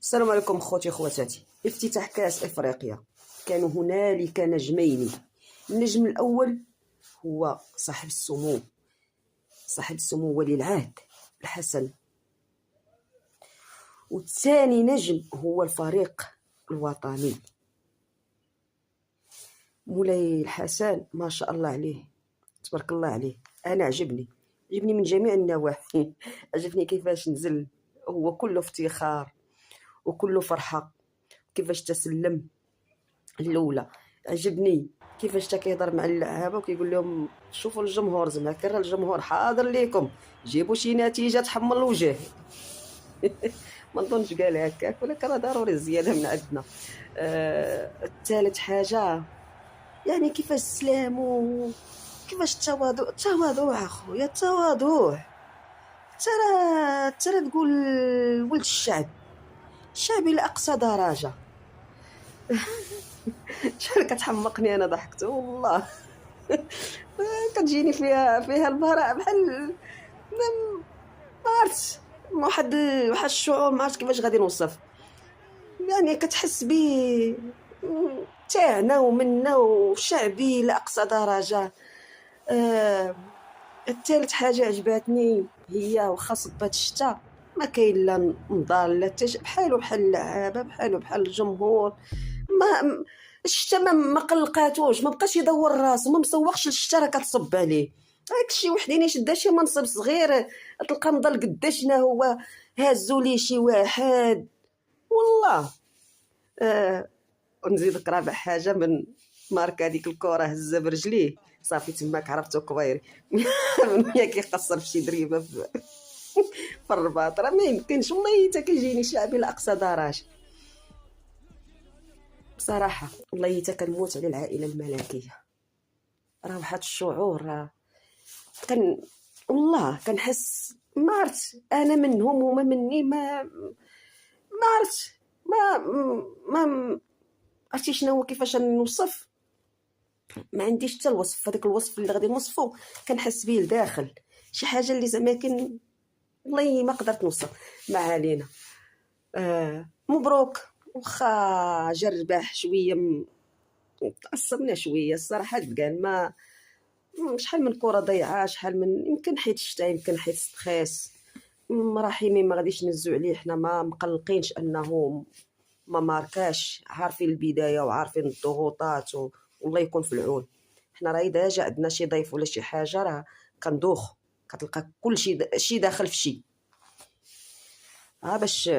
السلام عليكم خوتي خواتاتي. افتتاح كأس إفريقيا، كان هنالك نجمين. النجم الأول هو صاحب السمو ولي العهد الحسن، والثاني نجم هو الفريق الوطني مولاي الحسن. ما شاء الله عليه، تبارك الله عليه. أنا عجبني من جميع النواحي. عجبني كيفاش نزل، هو كله افتخار وكله فرحة. كيفاش تسلم الاولى، عجبني كيفاش تا كيهضر مع اللعابه وكيقول لهم شوفوا الجمهور، زعما كره الجمهور حاضر ليكم، جيبوا شي نتيجه تحمل الوجه. ما نظنش قال هكاك، ولكن راه ضروري الزياده من عندنا. الثالث حاجه يعني كيفاش السلام وكيفاش التواضع اخويا، التواضع. ترى تقول ولد الشعب الى اقصى درجه. شحال كتحمقني انا، ضحكت والله. كتجيني فيها البراء، بحال ما عرفتش، واحد الشعور ما عرفتش كيفاش غادي نوصف. يعني كتحس بيه تاعنا ومنا وشعبي لاقصى درجه. الثالث حاجه عجباتني هي واخا صبات الشتا ما كاين لا نضال لا بحالو بحال اللعابه، بحالو بحال الجمهور. ما الشتا ما قلقاتوش، ما بقاش يدور راسو، ما مسوقش الشتا راه كتصب عليه. هاكشي وحدين يشد شي منصب صغير تلقى نضل قداشنا هو هازو ليه شي واحد والله. ونزيدك رابع حاجه، من ماركه هذيك الكره هزه برجليه صافي تماك عرفتو كويري. من كيقصر في شي دريبه في الرباط، راه ما يمكنش والله. حتى كيجيني شعبي لاقصى درجه بصراحه. والله حتى كنموت على العائله الملكيه. راه واحد الشعور، راه والله كنحس ما عرفت انا منهم وما مني، ما عرفت ما عرفتي شنو هو، كيفاش نوصف. ما عنديش حتى الوصف، هذاك الوصف اللي غادي نوصفه كنحس به لداخل شي حاجه اللي زعما والله ما قدرت نوصف. ما علينا. مبروك. واخا جا الرباح شويه تعصبنا شويه الصراحه، كان ما شحال من كره ضيعه، شحال من يمكن حيت الشتا، يمكن حيت ستريس. مراحمين ما غاديش نزو عليه، حنا ما مقلقينش انه ما ماركاش، عارفين البدايه وعارفين الضغوطات والله يكون في العون. حنا راه اذا جا عندنا شي ضيف ولا شي حاجه راه كندوخ، كتلقى كل شي داخل في شي. باش